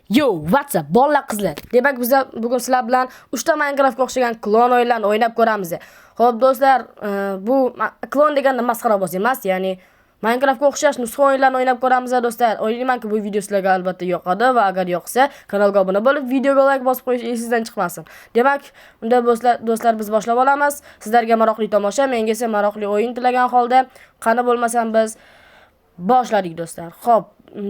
Yo, what's up, bolalar qizlar. Demak, biz bugun sizlar bilan 3 ta Minecraftga o'xshagan klon o'yinlarni o'ynab ko'ramiz. Xo'p, do'stlar, bu klon deganda masxara bo'lish emas, ya'ni Minecraftga o'xshash nusxa o'yinlarni o'ynab ko'ramiz, do'stlar. O'ylaymanki, bu video sizlarga albatta yoqadi va agar yoqsa, kanalga obuna bo'lib, videoga like bosib qo'yish esingizdan chiqmasin. Demak, unda do'stlar biz boshlab olamiz. Sizlarga maroqli tomosha, menga esa maroqli o'yin tilagan holda, qani bo'lmasam biz boshladik do'stlar. Xo'p,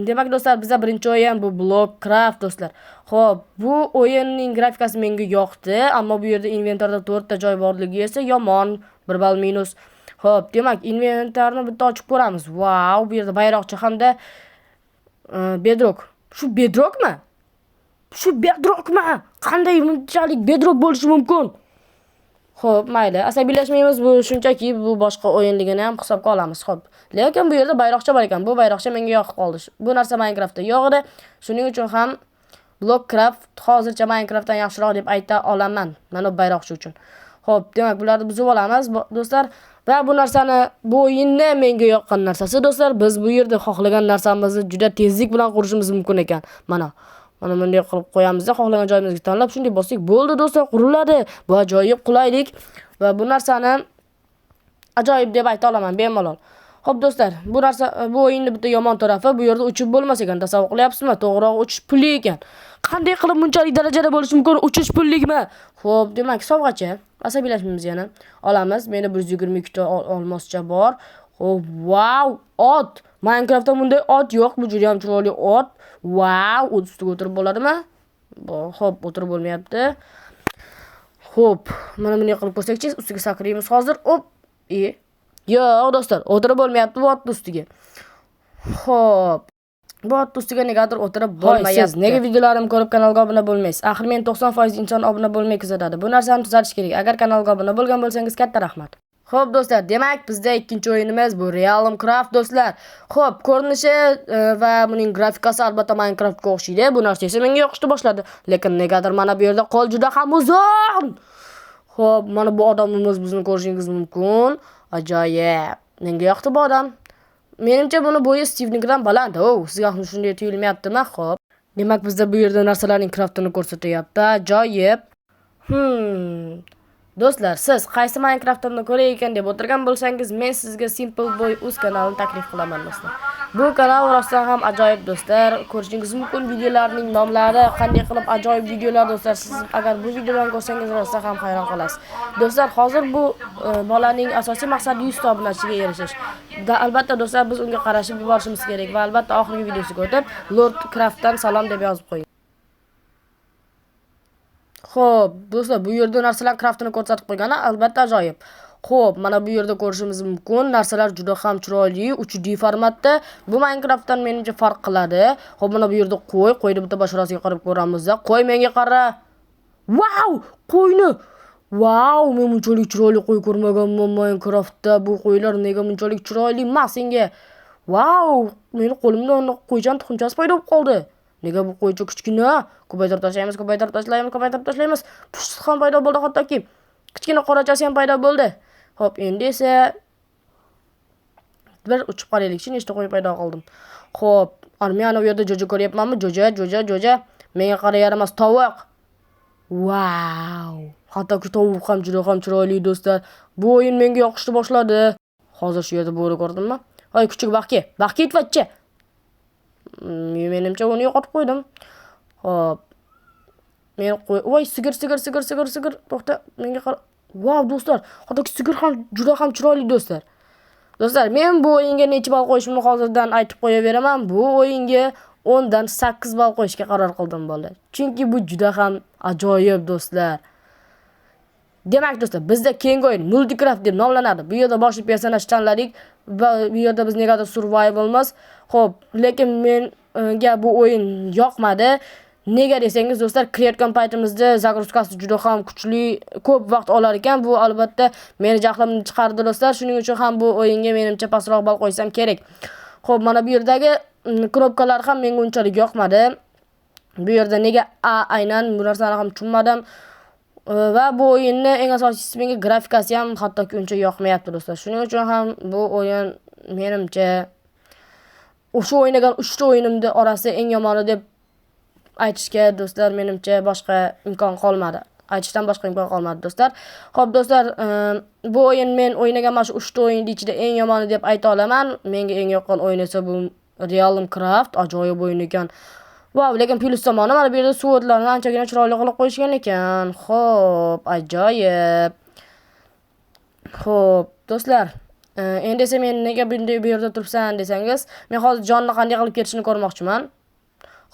demak do'stlar, bizda birinchi o'yin bu Blockcraft do'stlar. Xo'p, bu o'yinning grafikasi menga yoqdi, ammo bu yerda inventorda 4 ta joy borligi esa yomon, 1 ball minus. Xo'p, demak inventorni bitta ochib ko'ramiz. Wow, bu yerda bayroqcha hamda bedrock. Shu bedrockmi? Shu bedrockmi? Qanday bunchalik bedrock bo'lishi mumkin? Xo'p, mayli, asabiylashmaymiz, bu shunchaki bu boshqa o'yinligini ham hisobga olamiz. Xo'p, lekin bu yerda bayroqcha bor ekan. Bu bayroqcha menga yoqib qoldi. Bu narsa Minecraftda yo'q edi. Shuning uchun ham Blockcraft hozircha Minecraftdan yaxshiroq deb ayta olaman. Mana bu bayroqcha uchun. Xo'p, demak bularni buzib olamiz do'stlar. Va bu narsani, bu o'yinni menga yoqqan narsasi do'stlar, biz bu yerda xohlagan narsamizni juda tezlik bilan qurishimiz mumkin ekan. Mana bunday qilib qo'yamiz, xohlagan joyimizga tanlab shunday bossak bo'ldi do'stlar, quriladi. Bu ajoyib qulaylik va bu narsani ajoyib deb ayta olaman bemalol. Xo'p do'stlar, bu o'yinning bitta yomon tarafi, bu yerda uchib bo'lmas ekan. Tasavvur qilyapsizmi? To'g'riroq uchish pulli ekan. Qanday qilib bunchalik darajada bo'lishi mumkin? Uchish pullikmi? Xo'p, demak sovg'acha, asabiylashmaymiz yana. Olamiz. Menda 122 ta olmoscha bor. Xo'p, wow, ot. Minecraftda bunday ot yo'q. Bu juda ham chiroyli ot. Wow, ustiga o'tirib bo'ladimi? Xo'p, o'tirib bo'lmayapti. Xo'p, mana bunday qilib ko'rsakchi, ustiga sakraymiz hozir. Hop, yo'q do'stlar, o'tirib bo'lmayapti bu ot ustiga. Xo'p, bu ot ustiga negadir o'tirib bo'lmayapti. Nega videolarimni ko'rib kanalga obuna bo'lmaysiz? Axir men 90% inson obuna bo'lmay kuzatadi. Bu narsani tuzatish kerak. Agar kanalga obuna bo'lgan bo'lsangiz katta rahmat. Xo'p do'stlar, demak bizda ikkinchi o'yinimiz bu Realmcraft do'stlar. Xo'p, ko'rinishi va buning grafikasi albatta Minecraftga o'xshaydi. Bu narsa esa menga yoqishni boshladi. Lekin negadir mana bu yerda qo'l juda ham uzun. Xo'p, mana bu odamimiz bizni ko'rishingiz mumkin. Ajoyib. Menga yoqdi bu odam. Menimcha buni bo'yi Steve'nikidan baland. Sizga ham shunday tuyulmayaptimi? Xo'p. Demak bizda bu yerda narsalarning craftini ko'rsatyapti. Ajoyib. Do'stlar, siz qaysi Minecraftni ko'ray ekan deb o'tirgan bo'lsangiz, men sizga Simple Boy o'z kanalini taklif qilaman do'stlar. Bu kanal rostdan ham ajoyib do'stlar. Ko'rishingiz mumkin videolarning nomlari qanday qilib ajoyib videolar do'stlar. Siz agar bu videolarni ko'rsangiz rostdan ham hayron qolasiz. Do'stlar, hozir bu bolaning asosiy maqsadi 100 ta obunachiga erishish. Albatta do'stlar, biz unga qarashib yuborishimiz kerak va albatta oxirgi videosiga o'tib Lord Craftdan salom deb yozib qo'ying. Xo'p, do'stlar, bu yerda narsalar craftini ko'rsatib qo'ygani albatta ajoyib. Xo'p, mana bu yerda ko'rishimiz mumkin. Narsalar juda ham chiroyli, 3D formatda. Bu Minecraftdan menimcha farq qiladi. Xo'p, mana bu yerda qo'yni bitta basharasiga qarab ko'ramiz. Qo'y menga qara. Wow, qo'yni. Wow, men bunchalik chiroyli qo'y ko'rmaganman Minecraftda. Bu qo'ylar nega bunchalik chiroyli emas senga? Wow, meni qo'limda qo'ychan tuxumchasi paydo bo'lib qoldi. Nega bu qo'ycha kichkina? Ko'paytirib tashlaymiz. Pushti ham paydo bo'ldi hattoki. Kichkina qorachasi ham paydo bo'ldi. Xo'p, endi esa bir uchib qaraylikchi, nechta qo'y paydo qildim. Xo'p, armiyani u yerda jo'ja ko'ryapmanmi? Jo'ja. Menga qara yaramas tovuq. Wow! Hattoki tovuq ham juda ham chiroyli do'stlar. Bu o'yin menga yoqishni boshladi. Hozir shu yerda bo'ri ko'rdimmi? Hoy, kuchuk baxki itvatchi. Menimcha uni yo'qotib qo'ydim. Xo'p. Men voy, sigir. To'xta, menga qara. Wow, do'stlar, hattoki sigir ham juda ham chiroyli do'stlar. Do'stlar, men bu o'yinga necha ball qo'yishimni hozirdan aytib qo'yaveraman. Bu o'yinga 10 dan 8 ball qo'yishga qaror qildim bolalar. Chunki bu juda ham ajoyib do'stlar. Demak do'stlar, bizda keyingi o'yin Multicraft deb nomlanadi. Bu yerda boshli personaj tanladik va bu yerda biz negadir survivalmiz. Xo'p, lekin menga bu o'yin yoqmadi. Nega desangiz do'stlar, qilayotgan paytimizda zagruzkasi juda ham kuchli, ko'p vaqt olar ekan. Bu albatta meni jahlimni chiqardi do'stlar. Shuning uchun ham bu o'yinga menimcha pastroq ball qo'ysam kerak. Xo'p, mana bu yerdagi knopkalar ham menga unchalik yoqmadi. Bu yerda nega aynan bu narsani ham tushunmadim. Va bu o'yinni eng asosiysi menga grafikasi ham hattoki uncha yoqmayapti do'stlar. Shuning uchun ham bu o'yin menimcha o'sha o'ynagan 3 ta o'yinimning orasida eng yomoni deb aytishga do'stlar menimcha boshqa imkon qolmadi. Aytishdan boshqa imkon qolmadi do'stlar. Xo'p do'stlar, bu o'yin men o'ynagan mana shu 3 ta o'yin ichida eng yomoni deb ayta olaman. Menga eng yoqqan o'yin esa bu Realm Craft, ajoyib o'yin ekan. Wow, lekin plus tomoni mana bu yerda suvatlarni anchagina chiroyli qilib qo'yishgan ekan. Xo'p, ajoyib. Xo'p, do'stlar, endi esa men nega bunday bu yerda turibsan desangiz, men hozir jonni qanday qilib ketishini ko'rmoqchiman.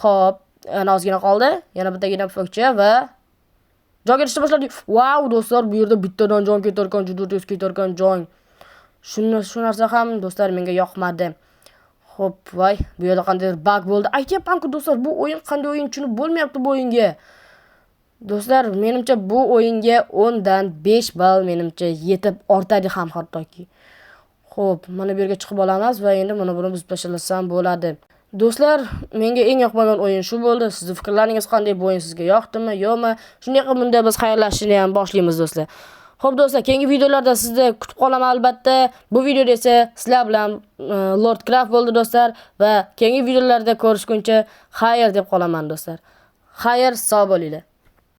Xo'p, yana ozgina qoldi. Yana bittagina pufakcha va jon ketishni boshladi. Wow, do'stlar, bu yerda bittadan jon ketarkan, juda tez ketarkan jon. Shu narsa ham do'stlar menga yoqmadi. Xo'p, voy, bu yerda qandaydir bug bo'ldi. Aytyapman-ku do'stlar, bu o'yin qanday o'yin tushunib bo'lmayapti bu o'yinga. Do'stlar, menimcha bu o'yinga 10 dan 5 ball menimcha yetib ortadi ham hattoki. Xo'p, mana bu yerga chiqib olamiz va endi mana buni buzib tashlasam bo'ladi. Do'stlar, menga eng yoqmagan o'yin shu bo'ldi. Sizning fikrlaringiz qanday? Bu o'yin sizga yoqdimi, yo'qmi? Shunday qilib bunda biz xayrlashishni ham boshlaymiz do'stlar. Xo'p do'stlar, keyingi videolarda sizni kutib qolaman albatta. Bu videoda esa sizlar bilan Lord Craft bo'ldi do'stlar va keyingi videolarda ko'rishguncha xayr deb qolaman do'stlar. Xayr, sog' bo'linglar.